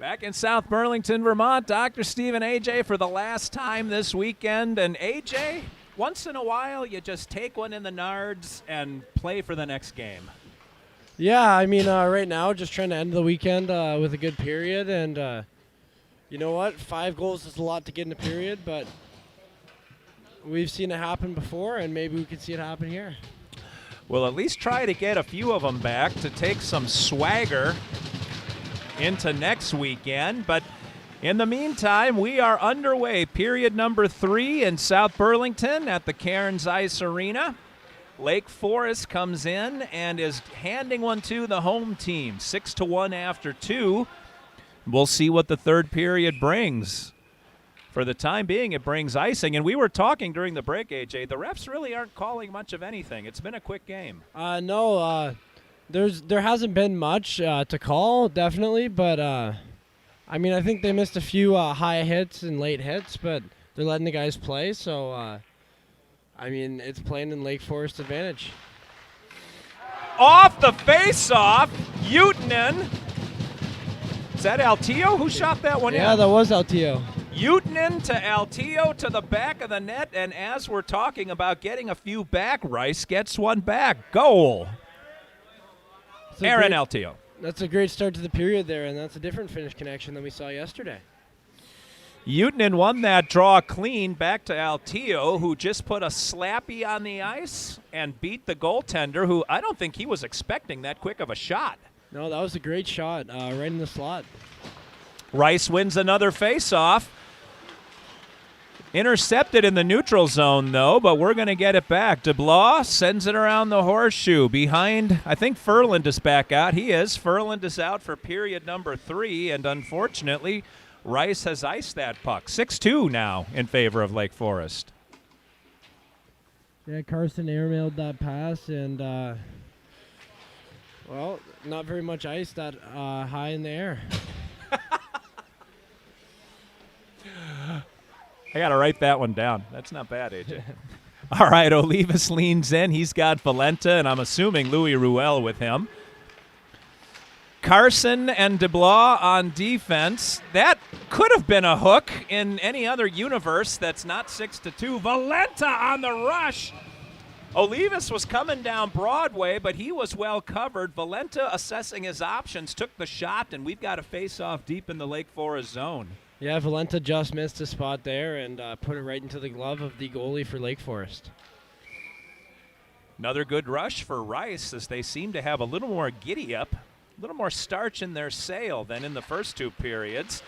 Back in South Burlington, Vermont, Dr. Steve and AJ for the last time this weekend. And AJ, once in a while, you just take one in the nards and play for the next game. Yeah, I mean, right now, just trying to end the weekend with a good period. And you know what? 5 goals is a lot to get in a period, but we've seen it happen before, and maybe we can see it happen here. We'll at least try to get a few of them back to take some swagger into next weekend. But in the meantime, we are underway. Period number 3 in South Burlington at the Cairns Ice Arena. Lake Forest comes in and is handing one to the home team, 6-1 after 2. We'll see what the third period brings. For the time being, it brings icing. And we were talking during the break, AJ, the refs really aren't calling much of anything. It's been a quick game. No, there hasn't been much to call, definitely. But, I mean, I think they missed a few high hits and late hits, but they're letting the guys play. So, I mean, it's playing in Lake Forest advantage. Off the face-off, Utanen. Is that Altio? Who shot that one in? Yeah, that was Altio. Utanen to Altio to the back of the net, and as we're talking about getting a few back, Rice gets one back. Goal. Aaron Altio. That's a great start to the period there, and that's a different finish connection than we saw yesterday. Utanen won that draw clean back to Altio, who just put a slappy on the ice and beat the goaltender, who I don't think he was expecting that quick of a shot. No, that was a great shot right in the slot. Rice wins another face-off. Intercepted in the neutral zone, though, but we're going to get it back. DeBlois sends it around the horseshoe behind, I think Furland is back out. He is. Furland is out for period number 3, and unfortunately, Rice has iced that puck. 6-2 now in favor of Lake Forest. Yeah, Carson airmailed that pass, and, well, not very much ice that high in the air. I got to write that one down. That's not bad, AJ. All right, Olivas leans in. He's got Valenta, and I'm assuming Louis Ruel with him. Carson and DeBlois on defense. That could have been a hook in any other universe that's not 6-2. Valenta on the rush. Olivas was coming down Broadway, but he was well covered. Valenta, assessing his options, took the shot, and we've got a face-off deep in the Lake Forest zone. Yeah, Valenta just missed a spot there and put it right into the glove of the goalie for Lake Forest. Another good rush for Rice as they seem to have a little more giddy-up, a little more starch in their sail than in the first 2 periods.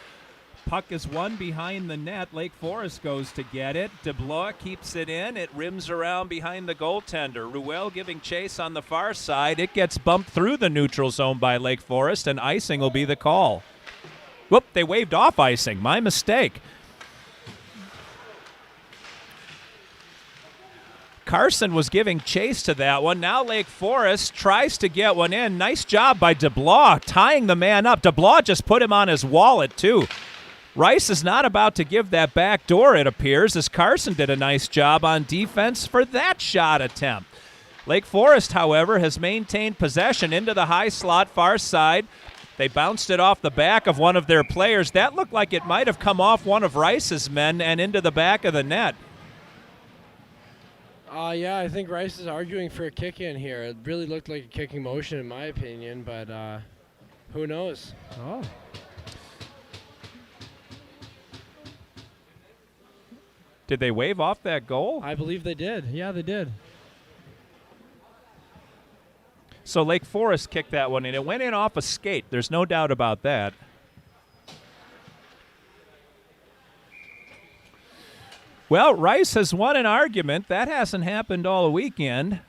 Puck is won behind the net. Lake Forest goes to get it. DeBlois keeps it in. It rims around behind the goaltender. Ruel giving chase on the far side. It gets bumped through the neutral zone by Lake Forest, and icing will be the call. Whoop, they waved off icing. My mistake. Carson was giving chase to that one. Now Lake Forest tries to get one in. Nice job by DeBlois tying the man up. DeBlois just put him on his wallet, too. Rice is not about to give that back door, it appears, as Carson did a nice job on defense for that shot attempt. Lake Forest, however, has maintained possession into the high slot far side. They bounced it off the back of one of their players. That looked like it might have come off one of Rice's men and into the back of the net. Yeah, I think Rice is arguing for a kick in here. It really looked like a kicking motion in my opinion, but who knows? Oh. Did they wave off that goal? I believe they did. Yeah, they did. So Lake Forest kicked that one in. It went in off a skate. There's no doubt about that. Well, Rice has won an argument. That hasn't happened all weekend.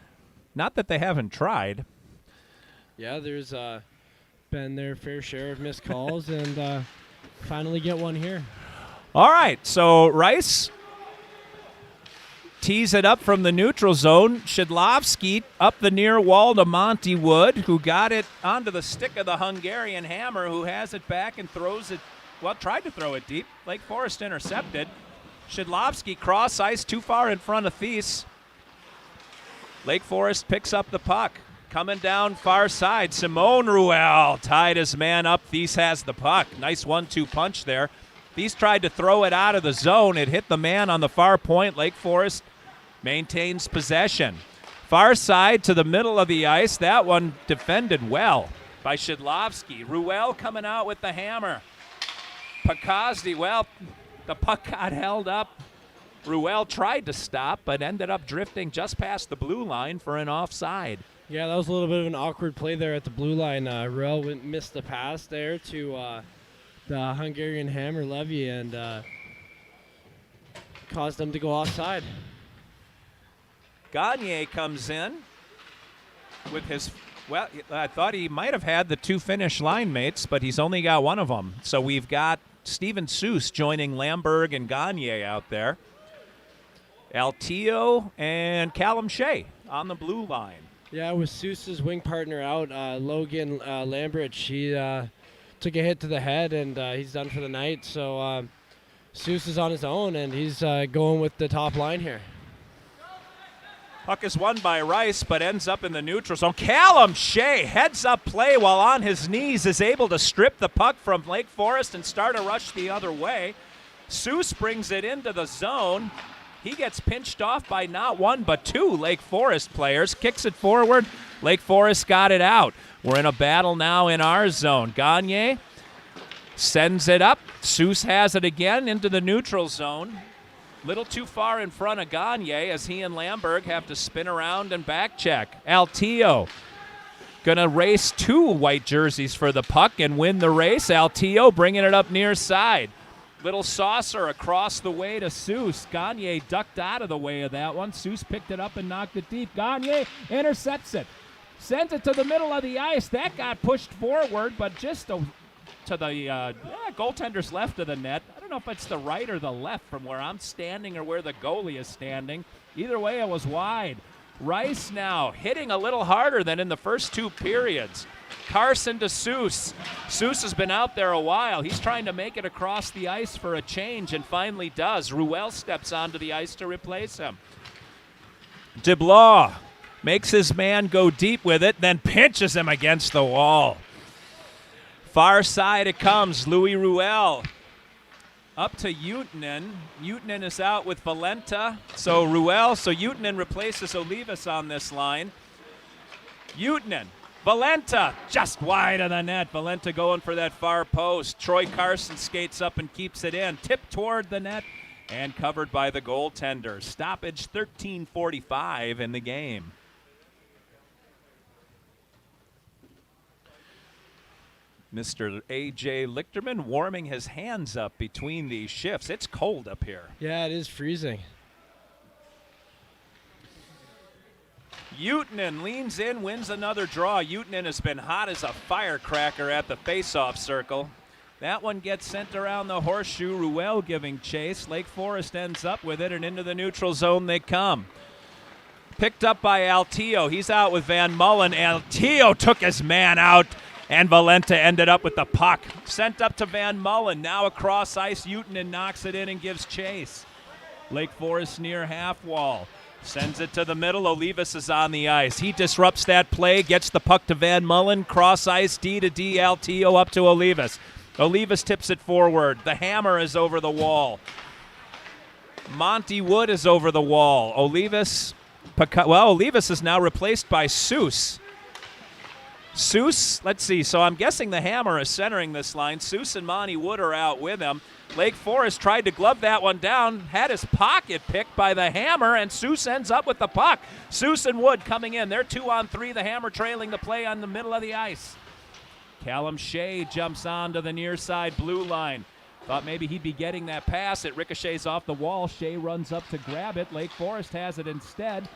Not that they haven't tried. Yeah, there's been their fair share of missed calls, and finally get one here. All right, so Rice tees it up from the neutral zone. Shidlovsky up the near wall to Monty Wood, who got it onto the stick of the Hungarian Hammer, who has it back and throws it, well, tried to throw it deep. Lake Forest intercepted. Shidlovsky cross ice too far in front of Thies. Lake Forest picks up the puck. coming down far side. Simone Ruel tied his man up. Thies has the puck. Nice 1-2 punch there. Thies tried to throw it out of the zone. It hit the man on the far point. Lake Forest maintains possession. Far side to the middle of the ice. That one defended well by Shidlovsky. Ruel coming out with the hammer. Pakazdi, well, the puck got held up. Ruel tried to stop, but ended up drifting just past the blue line for an offside. Yeah, that was a little bit of an awkward play there at the blue line. Ruel missed the pass there to the Hungarian hammer Levy and caused them to go offside. Gagne comes in with his, well, I thought he might have had the 2 Finnish line mates, but he's only got one of them. So we've got Steven Seuss joining Lamberg and Gagne out there. Altillo and Callum Shea on the blue line. Yeah, with Seuss's wing partner out, Logan Lambridge, he took a hit to the head, and he's done for the night. So Seuss is on his own, and he's going with the top line here. Puck is won by Rice, but ends up in the neutral zone. Callum Shea, heads-up play while on his knees, is able to strip the puck from Lake Forest and start a rush the other way. Seuss brings it into the zone. He gets pinched off by not one but 2 Lake Forest players. Kicks it forward. Lake Forest got it out. We're in a battle now in our zone. Gagne sends it up. Seuss has it again into the neutral zone. Little too far in front of Gagne as he and Lamberg have to spin around and back check. Altillo gonna race 2 white jerseys for the puck and win the race. Altillo bringing it up near side. Little saucer across the way to Seuss. Gagne ducked out of the way of that one. Seuss picked it up and knocked it deep. Gagne intercepts it. Sends it to the middle of the ice. That got pushed forward, but just to the goaltender's left of the net. I don't know if it's the right or the left from where I'm standing or where the goalie is standing. Either way, it was wide. Rice now hitting a little harder than in the first 2 periods. Carson to Seuss. Seuss has been out there a while. He's trying to make it across the ice for a change and finally does. Ruel steps onto the ice to replace him. DeBlois makes his man go deep with it, then pinches him against the wall. Far side it comes. Louis Ruel up to Utanen. Utanen is out with Valenta. So Utanen replaces Olivas on this line. Utanen. Valenta just wide of the net. Valenta going for that far post. Troy Carson skates up and keeps it in. Tipped toward the net and covered by the goaltender. Stoppage 13:45 in the game. Mr. A.J. Lichterman warming his hands up between these shifts. It's cold up here. Yeah, it is freezing. Utanen leans in, wins another draw. Utanen has been hot as a firecracker at the faceoff circle. That one gets sent around the horseshoe. Ruel giving chase. Lake Forest ends up with it, and into the neutral zone they come. Picked up by Altillo. He's out with Van Mullen. Altillo took his man out, and Valenta ended up with the puck. Sent up to Van Mullen. Now across ice, Utanen knocks it in and gives chase. Lake Forest near half wall. Sends it to the middle. Olivas is on the ice. He disrupts that play, gets the puck to Van Mullen. Cross ice, D to D. Altillo up to Olivas. Olivas tips it forward. The hammer is over the wall. Monty Wood is over the wall. Olivas is now replaced by Seuss. Seuss, let's see. So I'm guessing the hammer is centering this line. Seuss and Monty Wood are out with him. Lake Forest tried to glove that one down, had his pocket picked by the hammer, and Seuss ends up with the puck. Seuss and Wood coming in. They're 2-on-3. The hammer trailing the play on the middle of the ice. Callum Shea jumps on to the near side blue line. Thought maybe he'd be getting that pass. It ricochets off the wall. Shea runs up to grab it. Lake Forest has it instead.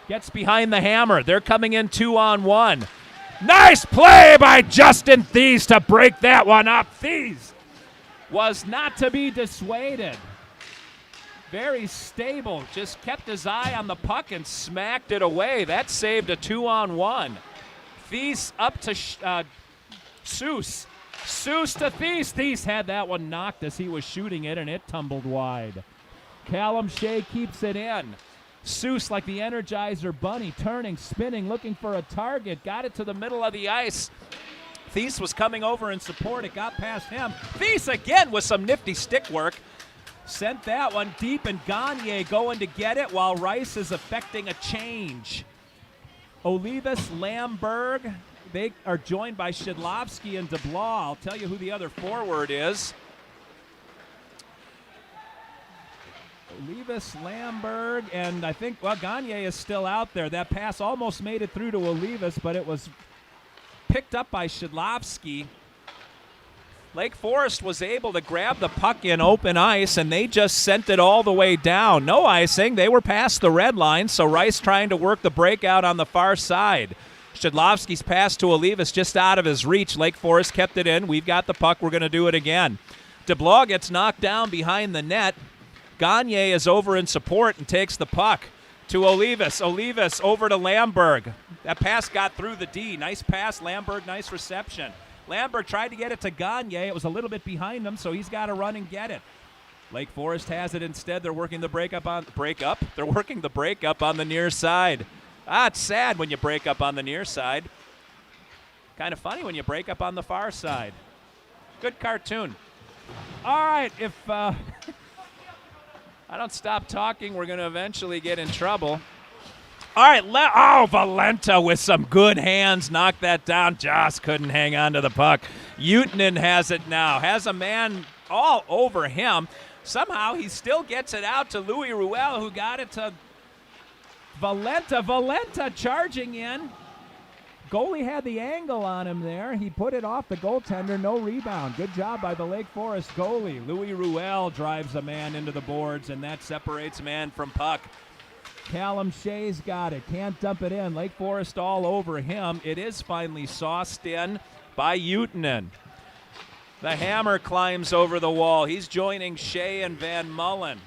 Gets behind the hammer. They're coming in 2-on-1. Nice play by Justin Thies to break that one up. Thies was not to be dissuaded. Very stable. Just kept his eye on the puck and smacked it away. That saved a 2-on-1. Thies up to Seuss. Seuss to Thies. Thies had that one knocked as he was shooting it, and it tumbled wide. Callum Shea keeps it in. Seuss like the Energizer Bunny, turning, spinning, looking for a target. Got it to the middle of the ice. Thies was coming over in support. It got past him. Thies again with some nifty stick work. Sent that one deep, and Gagne going to get it while Rice is effecting a change. Olivas, Lamberg, they are joined by Shidlovsky and DeBlois. I'll tell you who the other forward is. Olivas, Lamberg, and I think, well, Gagne is still out there. That pass almost made it through to Olivas, but it was picked up by Shidlovsky. Lake Forest was able to grab the puck in open ice, and they just sent it all the way down. No icing. They were past the red line, so Rice trying to work the breakout on the far side. Shidlovsky's pass to Olivas just out of his reach. Lake Forest kept it in. We've got the puck. We're going to do it again. DeBlois gets knocked down behind the net. Gagne is over in support and takes the puck to Olivas. Olivas over to Lamberg. That pass got through the D. Nice pass, Lamberg, nice reception. Lamberg tried to get it to Gagne. It was a little bit behind him, so he's got to run and get it. Lake Forest has it instead. They're working the breakup on They're working the breakup on the near side. It's sad when you break up on the near side. Kind of funny when you break up on the far side. Good cartoon. All right, if I don't stop talking, we're going to eventually get in trouble. All right, Valenta with some good hands knocked that down. Just couldn't hang on to the puck. Utanen has it now. Has a man all over him. Somehow he still gets it out to Louis Ruel, who got it to Valenta. Valenta charging in. Goalie had the angle on him there. He put it off the goaltender. No rebound. Good job by the Lake Forest goalie. Louis Ruel drives a man into the boards, and that separates man from puck. Callum Shea's got it. Can't dump it in. Lake Forest all over him. It is finally sauced in by Utanen. The hammer climbs over the wall. He's joining Shea and Van Mullen.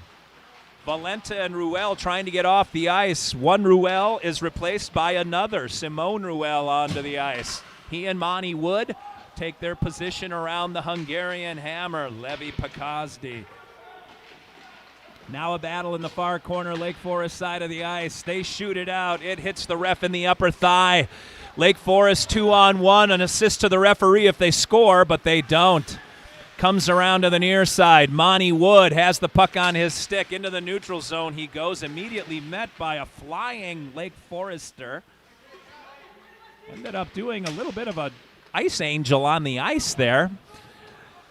Valenta and Ruel trying to get off the ice. One Ruel is replaced by another. Simone Ruel onto the ice. He and Monty Wood take their position around the Hungarian hammer, Levi Pakazdi. Now a battle in the far corner, Lake Forest side of the ice. They shoot it out. It hits the ref in the upper thigh. Lake Forest 2-on-1, an assist to the referee if they score, but they don't. Comes around to the near side. Monty Wood has the puck on his stick. Into the neutral zone he goes, immediately met by a flying Lake Forester. Ended up doing a little bit of a ice angel on the ice there.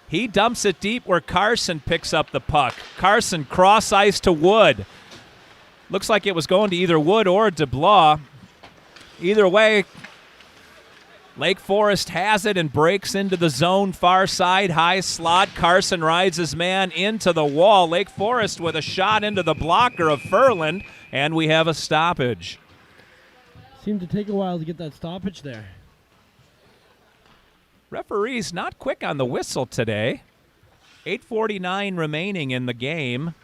He dumps it deep where Carson picks up the puck. Carson cross ice to Wood. Looks like it was going to either Wood or DeBlois. Either way, Lake Forest has it and breaks into the zone far side, high slot. Carson rides his man into the wall. Lake Forest with a shot into the blocker of Furland, and we have a stoppage. Seemed to take a while to get that stoppage there. Referee's not quick on the whistle today. 8:49 remaining in the game.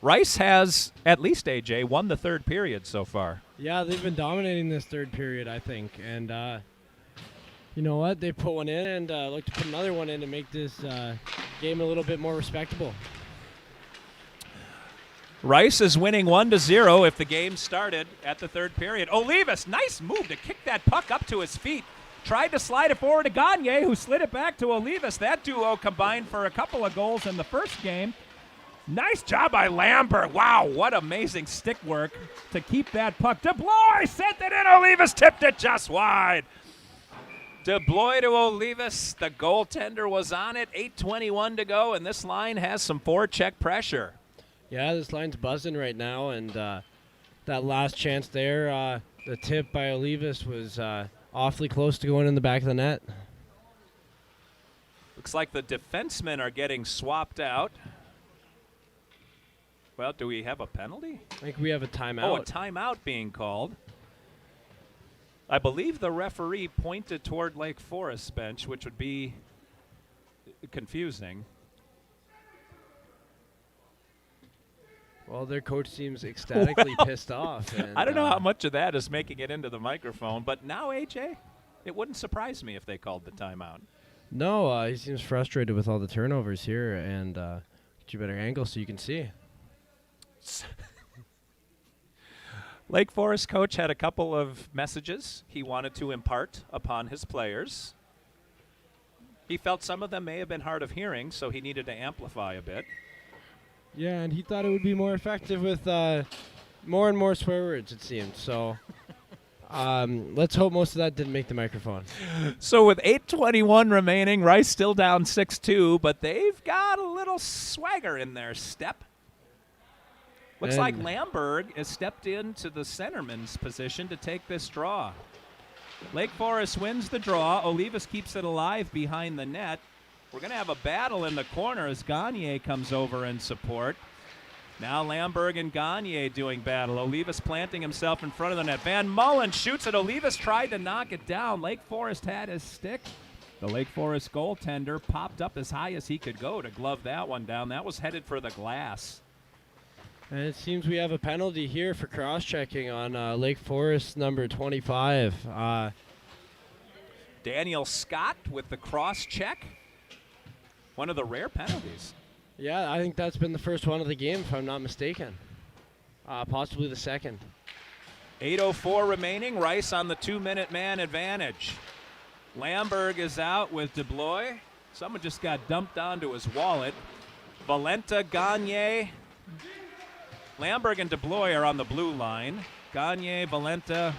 Rice has, at least AJ, won the third period so far. Yeah, they've been dominating this third period, I think. And you know what? They put one in and look to put another one in to make this game a little bit more respectable. Rice is winning 1-0 if the game started at the third period. Olivas, nice move to kick that puck up to his feet. Tried to slide it forward to Gagne, who slid it back to Olivas. That duo combined for a couple of goals in the first game. Nice job by Lambert. Wow, what amazing stick work to keep that puck. DeBlois sent it in. Olivas tipped it just wide. DeBlois to Olivas. The goaltender was on it. 8:21 to go, and this line has some forecheck pressure. Yeah, this line's buzzing right now, and that last chance there, the tip by Olivas was awfully close to going in the back of the net. Looks like the defensemen are getting swapped out. Well, do we have a penalty? I think we have a timeout. Oh, a timeout being called. I believe the referee pointed toward Lake Forest's bench, which would be confusing. Well, their coach seems ecstatically pissed off. And, I don't know how much of that is making it into the microphone, but now, AJ, it wouldn't surprise me if they called the timeout. No, he seems frustrated with all the turnovers here, and get you a better angle so you can see. Lake Forest coach had a couple of messages he wanted to impart upon his players. He felt some of them may have been hard of hearing, so he needed to amplify a bit. Yeah, and he thought it would be more effective with more and more swear words, it seemed. So let's hope most of that didn't make the microphone. So with 8:21 remaining, Rice still down 6-2, but they've got a little swagger in their step. Looks like Lamberg has stepped into the centerman's position to take this draw. Lake Forest wins the draw. Olivas keeps it alive behind the net. We're going to have a battle in the corner as Gagne comes over in support. Now Lamberg and Gagne doing battle. Olivas planting himself in front of the net. Van Mullen shoots it. Olivas tried to knock it down. Lake Forest had his stick. The Lake Forest goaltender popped up as high as he could go to glove that one down. That was headed for the glass. And it seems we have a penalty here for cross-checking on Lake Forest number 25. Daniel Scott with the cross-check. One of the rare penalties. Yeah, I think that's been the first one of the game, if I'm not mistaken. Possibly the second. 8:04 remaining. Rice on the 2-minute man advantage. Lamberg is out with DeBlois. Someone just got dumped onto his wallet. Valenta, Gagne. Lamberg and DeBlois are on the blue line. Gagne, Valenta.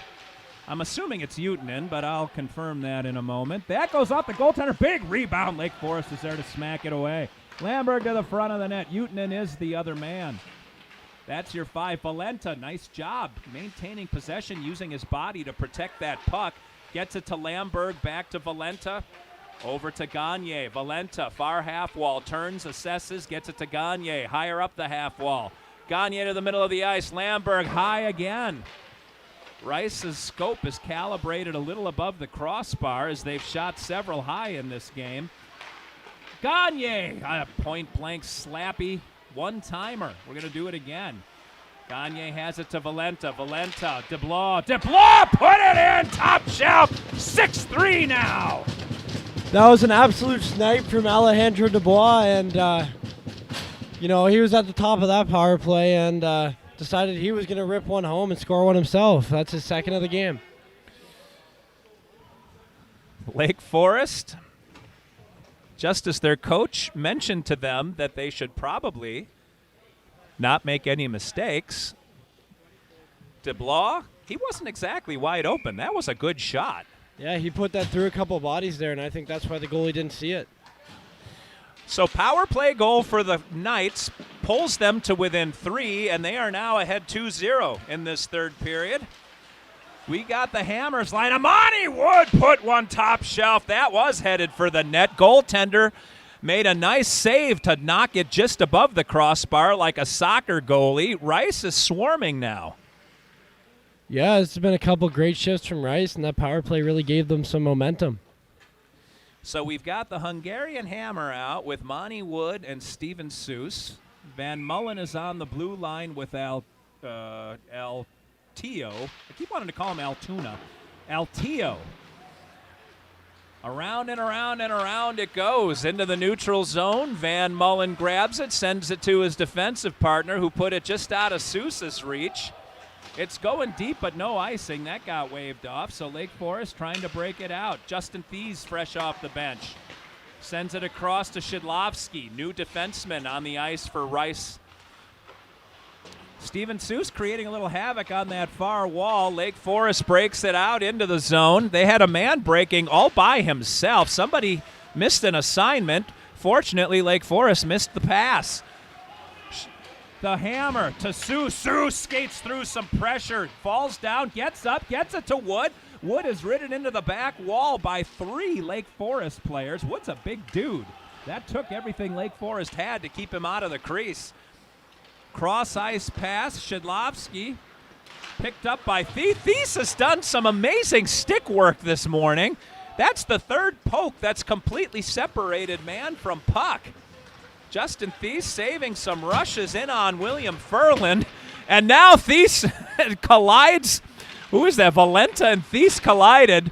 I'm assuming it's Utanen, but I'll confirm that in a moment. That goes off the goaltender. Big rebound. Lake Forest is there to smack it away. Lamberg to the front of the net. Utanen is the other man. That's your 5. Valenta, nice job maintaining possession, using his body to protect that puck. Gets it to Lamberg, back to Valenta. Over to Gagne. Valenta, far half wall, turns, assesses, gets it to Gagne, higher up the half wall. Gagne to the middle of the ice. Lamberg high again. Rice's scope is calibrated a little above the crossbar as they've shot several high in this game. Gagne, a point-blank slappy one-timer. We're going to do it again. Gagne has it to Valenta. Valenta, DeBlois. DeBlois, put it in, top shelf. 6-3 now. That was an absolute snipe from Alejandro Dubois, and he was at the top of that power play and decided he was going to rip one home and score one himself. That's his second of the game. Lake Forest, just as their coach mentioned to them that they should probably not make any mistakes, DeBlois, he wasn't exactly wide open. That was a good shot. Yeah, he put that through a couple bodies there, and I think that's why the goalie didn't see it. So power play goal for the Knights pulls them to within 3, and they are now ahead 2-0 in this third period. We got the Hammers line. Amani Wood put one top shelf. That was headed for the net. Goaltender made a nice save to knock it just above the crossbar like a soccer goalie. Rice is swarming now. Yeah, it's been a couple great shifts from Rice, and that power play really gave them some momentum. So we've got the Hungarian Hammer out with Monty Wood and Steven Seuss. Van Mullen is on the blue line with Altio. I keep wanting to call him Altoona. Altio. Around and around and around it goes into the neutral zone. Van Mullen grabs it, sends it to his defensive partner who put it just out of Seuss's reach. It's going deep, but no icing. That got waved off, so Lake Forest trying to break it out. Justin Thies fresh off the bench. Sends it across to Shidlovsky, new defenseman on the ice for Rice. Steven Seuss creating a little havoc on that far wall. Lake Forest breaks it out into the zone. They had a man breaking all by himself. Somebody missed an assignment. Fortunately, Lake Forest missed the pass. The Hammer to Seuss. Seuss skates through some pressure, falls down, gets up, gets it to Wood. Wood is ridden into the back wall by 3 Lake Forest players. Wood's a big dude. That took everything Lake Forest had to keep him out of the crease. Cross-ice pass, Shidlovsky picked up by Thies. Thies has done some amazing stick work this morning. That's the third poke that's completely separated man from puck. Justin Thies saving some rushes in on William Ferland. And now Thies collides. Who is that? Valenta and Thies collided.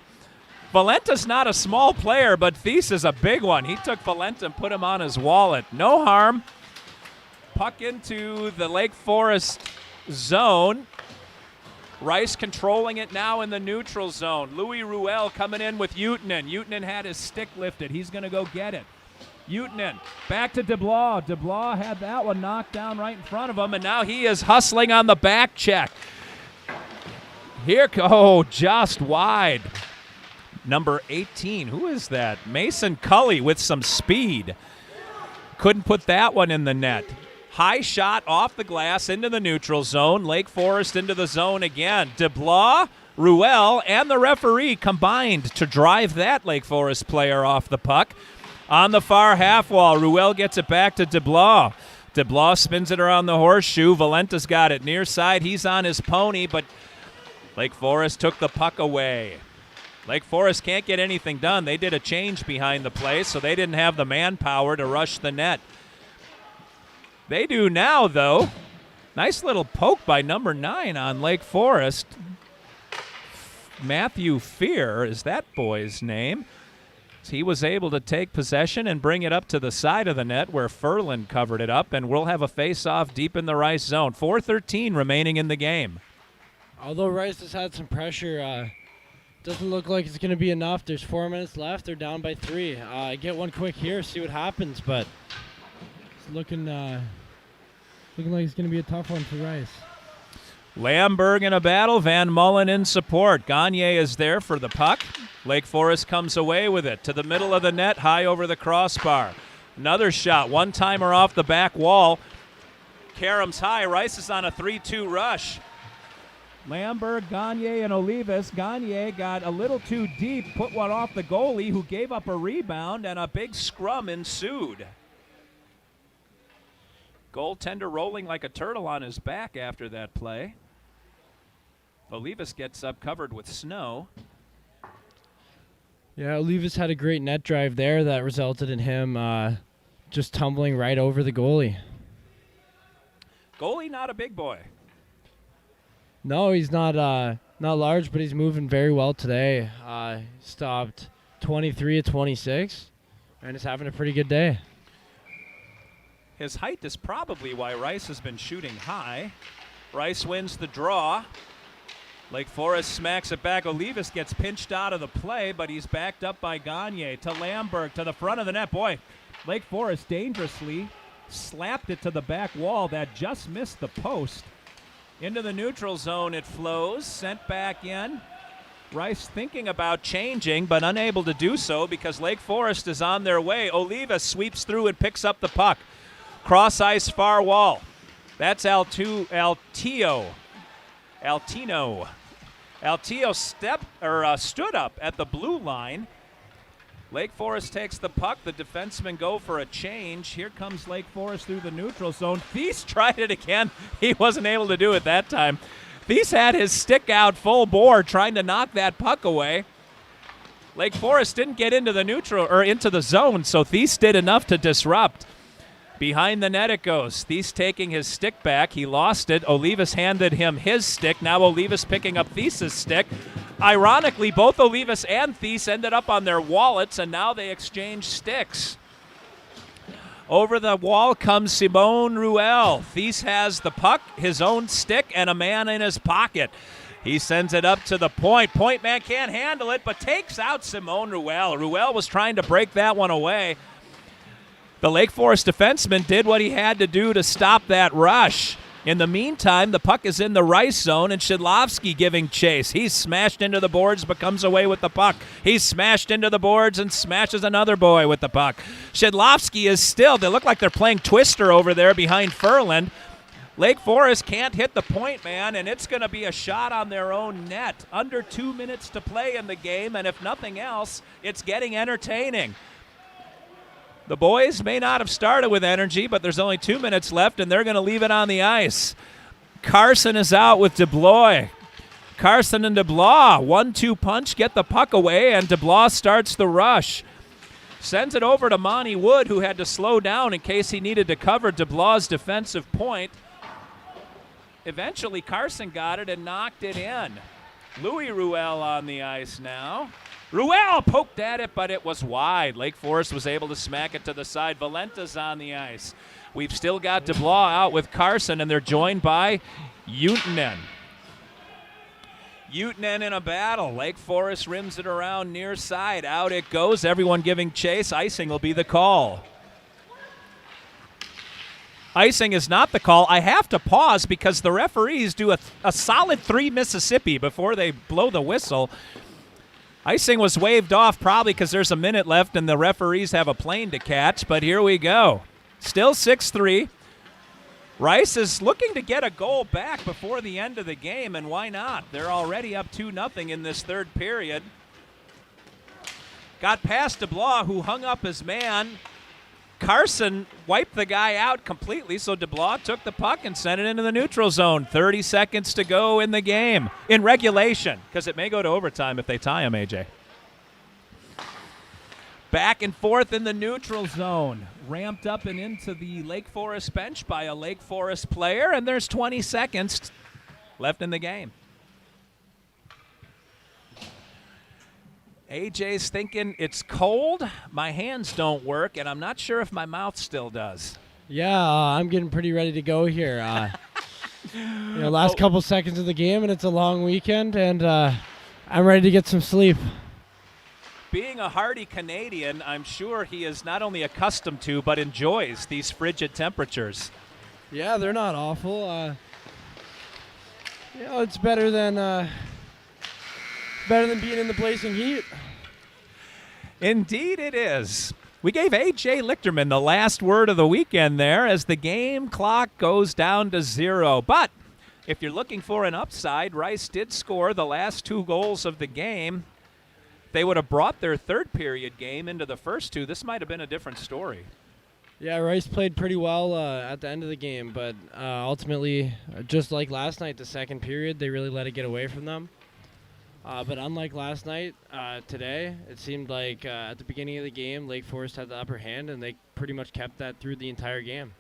Valenta's not a small player, but Thies is a big one. He took Valenta and put him on his wallet. No harm. Puck into the Lake Forest zone. Rice controlling it now in the neutral zone. Louis Ruel coming in with Utanen. Utanen had his stick lifted. He's going to go get it. Utanen back to DeBlois. DeBlois had that one knocked down right in front of him, and now he is hustling on the back check. Just wide. Number 18, who is that? Mason Cully with some speed. Couldn't put that one in the net. High shot off the glass into the neutral zone. Lake Forest into the zone again. DeBlois, Ruel, and the referee combined to drive that Lake Forest player off the puck. On the far half wall, Ruel gets it back to DeBlois. DeBlois spins it around the horseshoe. Valenta's got it near side. He's on his pony, but Lake Forest took the puck away. Lake Forest can't get anything done. They did a change behind the play, so they didn't have the manpower to rush the net. They do now, though. Nice little poke by number 9 on Lake Forest. Matthew Fear is that boy's name. He was able to take possession and bring it up to the side of the net where Ferland covered it up, and we'll have a face-off deep in the Rice zone. 4:13 remaining in the game. Although Rice has had some pressure, doesn't look like it's going to be enough. There's 4 minutes left. They're down by 3. Get one quick here, see what happens, but it's looking like it's going to be a tough one for Rice. Lamberg in a battle, Van Mullen in support. Gagne is there for the puck. Lake Forest comes away with it to the middle of the net, high over the crossbar. Another shot, one-timer off the back wall. Karam's high. Rice is on a 3-2 rush. Lamberg, Gagne, and Olivas. Gagne got a little too deep, put one off the goalie, who gave up a rebound, and a big scrum ensued. Goaltender rolling like a turtle on his back after that play. Olivas gets up covered with snow. Yeah, Olivas had a great net drive there that resulted in him just tumbling right over the goalie. Goalie, not a big boy. No, he's not large, but he's moving very well today. Stopped 23 of 26, and is having a pretty good day. His height is probably why Rice has been shooting high. Rice wins the draw. Lake Forest smacks it back. Olivas gets pinched out of the play, but he's backed up by Gagne to Lamberg to the front of the net. Boy, Lake Forest dangerously slapped it to the back wall. That just missed the post. Into the neutral zone it flows, sent back in. Rice thinking about changing, but unable to do so because Lake Forest is on their way. Olivas sweeps through and picks up the puck. Cross ice far wall. That's Altino. Altino stood up at the blue line. Lake Forest takes the puck. The defensemen go for a change. Here comes Lake Forest through the neutral zone. Thies tried it again. He wasn't able to do it that time. Thies had his stick out full bore trying to knock that puck away. Lake Forest didn't get into the neutral or into the zone, so Thies did enough to disrupt. Behind the net it goes. Thies taking his stick back. He lost it. Olivas handed him his stick. Now Olivas picking up Thies' stick. Ironically, both Olivas and Thies ended up on their wallets, and now they exchange sticks. Over the wall comes Simone Ruel. Thies has the puck, his own stick, and a man in his pocket. He sends it up to the point. Point man can't handle it, but takes out Simone Ruel. Ruel was trying to break that one away. The Lake Forest defenseman did what he had to do to stop that rush. In the meantime, the puck is in the Rice zone, and Shidlovsky giving chase. He's smashed into the boards, but comes away with the puck. He's smashed into the boards and smashes another boy with the puck. Shidlovsky is still, they look like they're playing Twister over there behind Ferland. Lake Forest can't hit the point man, and it's going to be a shot on their own net. Under 2 minutes to play in the game, and if nothing else, it's getting entertaining. The boys may not have started with energy, but there's only 2 minutes left, and they're going to leave it on the ice. Carson is out with DeBlois. Carson and DeBlois, 1-2 punch, get the puck away, and DeBlois starts the rush. Sends it over to Monty Wood, who had to slow down in case he needed to cover DeBlois' defensive point. Eventually, Carson got it and knocked it in. Louis Ruel on the ice now. Ruel poked at it, but it was wide. Lake Forest was able to smack it to the side. Valenta's on the ice. We've still got DeBlois out with Carson, and they're joined by Utanen. Utenan in a battle. Lake Forest rims it around near side. Out it goes. Everyone giving chase. Icing will be the call. Icing is not the call. I have to pause because the referees do a solid 3 Mississippi before they blow the whistle. Icing was waved off probably because there's a minute left and the referees have a plane to catch, but here we go. Still 6-3. Rice is looking to get a goal back before the end of the game, and why not? They're already up 2-0 in this third period. Got past DeBlois, who hung up his man. Carson wiped the guy out completely, so DeBlois took the puck and sent it into the neutral zone. 30 seconds to go in the game, in regulation, because it may go to overtime if they tie him, AJ. Back and forth in the neutral zone. Ramped up and into the Lake Forest bench by a Lake Forest player, and there's 20 seconds left in the game. AJ's thinking it's cold, my hands don't work, and I'm not sure if my mouth still does. Yeah, I'm getting pretty ready to go here. Last couple seconds of the game, and it's a long weekend, and I'm ready to get some sleep. Being a hardy Canadian, I'm sure he is not only accustomed to, but enjoys these frigid temperatures. Yeah, they're not awful. It's better than being in the blazing heat. Indeed it is. We gave A.J. Lichterman the last word of the weekend there as the game clock goes down to 0. But if you're looking for an upside, Rice did score the last 2 goals of the game. They would have brought their third period game into the first 2. This might have been a different story. Yeah, Rice played pretty well at the end of the game, but ultimately, just like last night, the second period, they really let it get away from them. But unlike last night, today, it seemed like at the beginning of the game, Lake Forest had the upper hand, and they pretty much kept that through the entire game.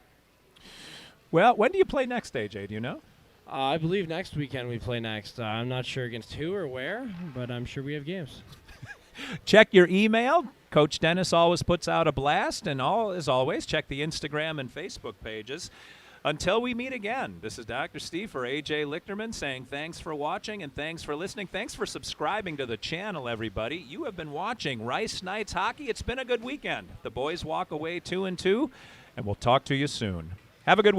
Well, when do you play next, AJ? Do you know? I believe next weekend we play next. I'm not sure against who or where, but I'm sure we have games. Check your email. Coach Dennis always puts out a blast, and as always, check the Instagram and Facebook pages. Until we meet again, this is Dr. Steve for A.J. Lichterman saying thanks for watching and thanks for listening. Thanks for subscribing to the channel, everybody. You have been watching Rice Knights hockey. It's been a good weekend. The boys walk away 2-2, and we'll talk to you soon. Have a good week.